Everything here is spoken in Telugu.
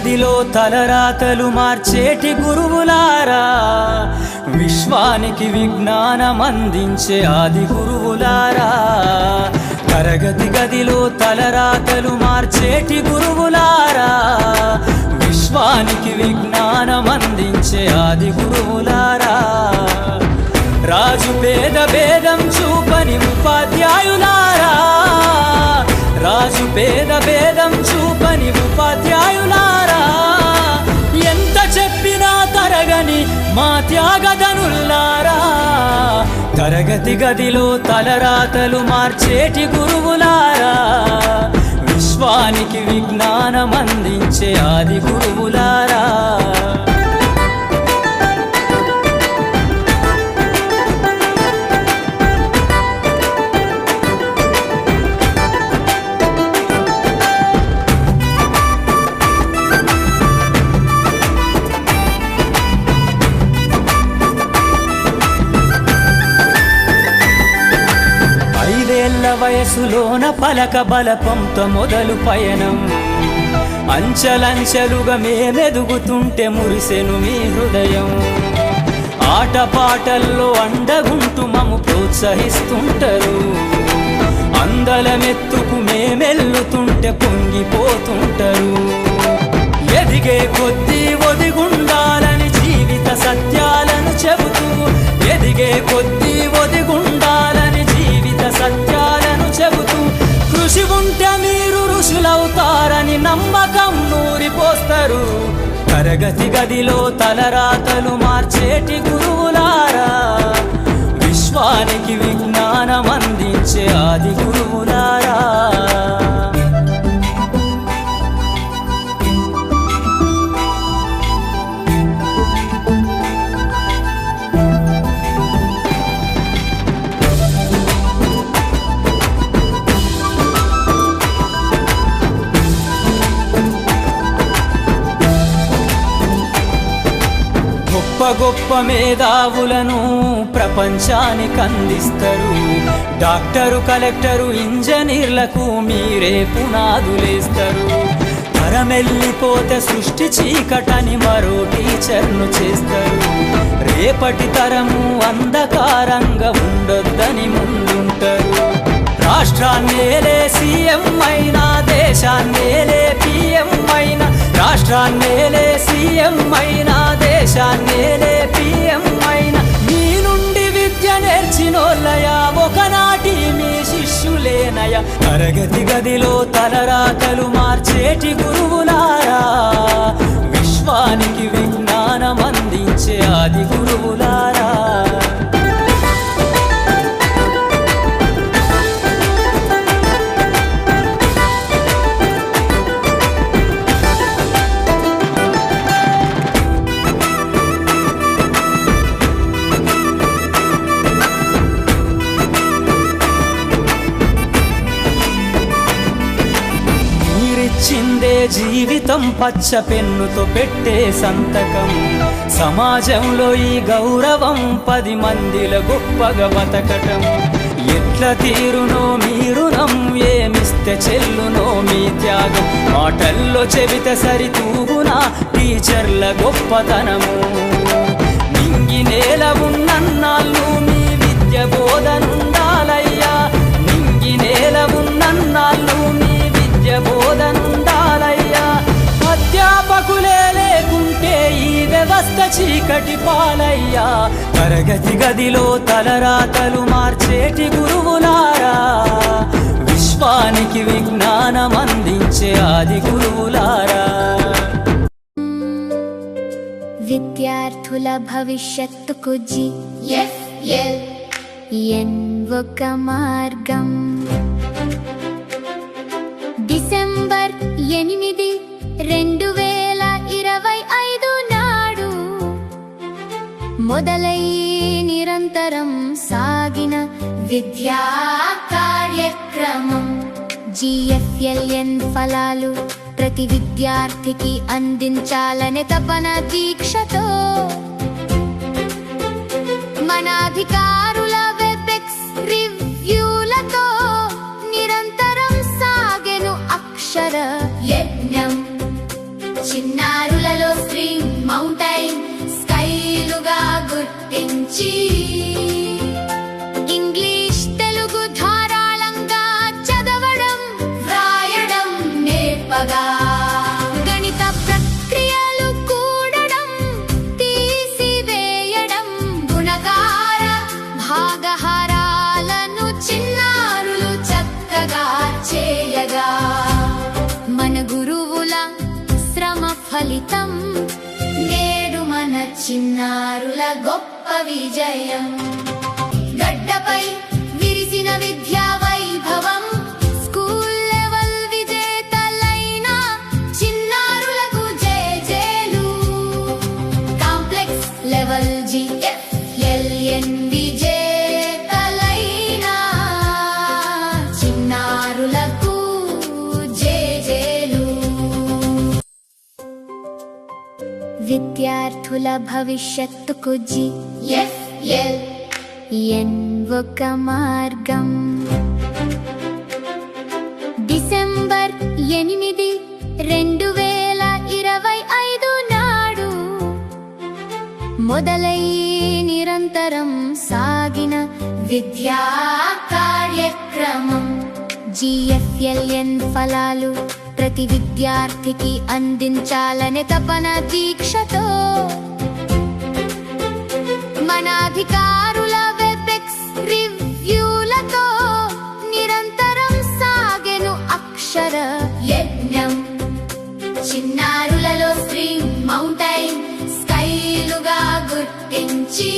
గదిలో తలరాతలు మార్చేటి గురువులారా, విశ్వానికి విజ్ఞానం అందించే ఆది గురువులారా. తరగతి గదిలో తలరాతలు మార్చేటి గురువులారా, విశ్వానికి విజ్ఞానం అందించే ఆది గురువులారా. రాజు పేద భేదం చూపని ఉపాధ్యాయులారా, రాజు పేద భేదం చూపని ఉపాధ్యాయులారా. ఎంత చెప్పినా తరగని మా త్యాగధనుల్లారా, తరగతి గదిలో తలరాతలు మార్చేటి గురువులారా, విశ్వానికి విజ్ఞానం అందించే ఆది గురువులారా. వయసులోన పలక బలపంతో మొదలు పయనం, అంచెలంచెలుగా మేమెదుగుతుంటే మురిసెను మీ హృదయం. ఆటపాటల్లో అండగుంటూ మము ప్రోత్సహిస్తుంటారు, అందలమెత్తుకు మేమెల్లుతుంటే పొంగిపోతుంటారు. ఎదిగే కొద్దీ ఒదిగుండాలని జీవిత సత్యాలను చెబుతూ, ఎదిగే కొద్దీ ఒదిగుండాలని జీవిత సత్యాలను చెబుతూ, కృషి ఉంటే మీరు ఋషులవుతారని నమ్మకం నూరిపోస్తారు. తరగతి గదిలో తలరాతలు మార్చేటి గురువులారా, విశ్వానికి విజ్ఞానం అందించే ఆది గురువులారా. గొప్ప గొప్ప మేధావులను ప్రపంచానికి అందిస్తారు. డాక్టరు, కలెక్టరు, ఇంజనీర్లకు మీరే పునాదులేస్తారు. తరమెల్లిపోతే సృష్టి చీకటని మరో టీచర్ను చేస్తారు. రేపటి తరము అంధకారంగా ఉండొద్దని ముందుంటారు. రాష్ట్రాన్నేలే సీఎం అయినా, దేశాన్నేలే పిఎం అయినా, రాష్ట్రాన్నేలే సీఎం అయినా, దేశాన్నేలే పిఎం అయినా, మీ నుండి విద్య నేర్చినోళ్ళయా, ఒకనాటి మీ శిష్యులేనయా. తరగతి గదిలో తలరాతలు మార్చేటి గురువులారా, విశ్వానికి విజ్ఞానం అందించే ఆది గురువులారా. చిందే జీవితం పచ్చ పెన్నుతో పెట్టే సంతకం, సమాజంలో ఈ గౌరవం 10 మందిల గొప్పగా బతకటం. ఎట్ల తీరునో మీ రుణం, ఏమిస్తే చెల్లునో మీ త్యాగం. మాటల్లో చెబితే సరితూగునా టీచర్ల గొప్పతనము. నింగి నేల ఉన్నన్నాళ్ళు మీ విద్య బోధనుండాలయ్యా, నింగి నేల ఉన్నన్నాళ్ళు మీ విద్య బోధనుండాలయ్యా. అధ్యాపకులే లేకుంటే ఈ వ్యవస్థ చీకటి పాలయ్యా. తరగతి గదిలో తలరాతలు మార్చేటి గురువులారా, విశ్వానికి విజ్ఞానం అందించే ఆది గురువులారా. విద్యార్థుల భవిష్యత్తుకు GFLN ఒక మార్గం. డిసెంబర్ 8, 2025 నాడు మొదలై నిరంతరం సాగిన విద్యా కార్యక్రమం. GFLN ఫలాలు ప్రతి విద్యార్థికి అందించాలనే తపన దీక్షతో మన అధికారుల వెబ్ఎక్స్ రివ్యూలతో నిరంతరం సాగెను అక్షర యజ్ఞం. చిన్న గుర్తించి ఇంగ్లీష్ తెలుగు ధారాళంగా చదవడం వ్రాయడం నేర్పగా గణిత ప్రక్రియలు కూడడం తీసివేయడం గుణకార భాగహారాలను చిన్నారులు చక్కగా చేయగా మన గురువుల శ్రమ ఫలితం నేడు మన చిన్నారుల గొప్ప విజయం గడ్డపై విరిసిన విద్యా వైభవం స్కూల్ లెవెల్ విజేతలైన చిన్నారులకు జేజేలు కాంప్లెక్స్ లెవెల్ GFLN విజేతలైన చిన్నారులకు జేజేలు విద్యార్థుల భవిష్యత్తుకు GFLN ఒక మార్గం డిసెంబర్ 8, 2025 నాడు మొదలై నిరంతరం సాగిన విద్యా కార్యక్రమం GFLN ఫలాలు ప్రతి విద్యార్థికి అందించాలనే తపన దీక్షతో మన అధికారుల వెబ్ఎక్స్ రివ్యూలతో నిరంతరం సాగెను అక్షర యజ్ఞం చిన్నారులలో స్ట్రీమ్ మౌంటైన్ స్కైలుగా గుర్తించి